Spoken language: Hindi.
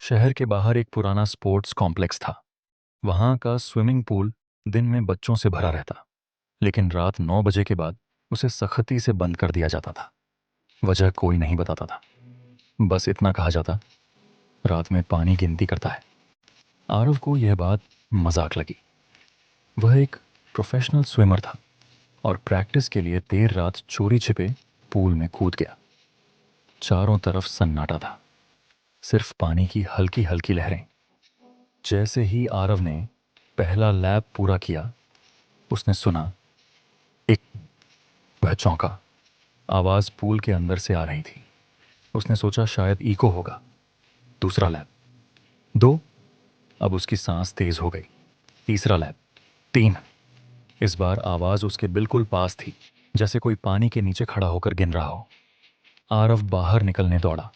शहर के बाहर एक पुराना स्पोर्ट्स कॉम्प्लेक्स था। वहाँ का स्विमिंग पूल दिन में बच्चों से भरा रहता, लेकिन रात 9 बजे के बाद उसे सख्ती से बंद कर दिया जाता था। वजह कोई नहीं बताता था। बस इतना कहा जाता, रात में पानी गिनती करता है। आरव को यह बात मजाक लगी। वह एक प्रोफेशनल स्विमर था और प्रैक्टिस के लिए देर रात चोरी छिपे पूल में कूद गया। चारों तरफ सन्नाटा था, सिर्फ पानी की हल्की हल्की लहरें। जैसे ही आरव ने पहला लैप पूरा किया, उसने सुना एक। वह चौंका। आवाज पूल के अंदर से आ रही थी। उसने सोचा शायद इको होगा। दूसरा लैप, दो। अब उसकी सांस तेज हो गई। तीसरा लैप, तीन। इस बार आवाज उसके बिल्कुल पास थी, जैसे कोई पानी के नीचे खड़ा होकर गिन रहा हो। आरव बाहर निकलने दौड़ा,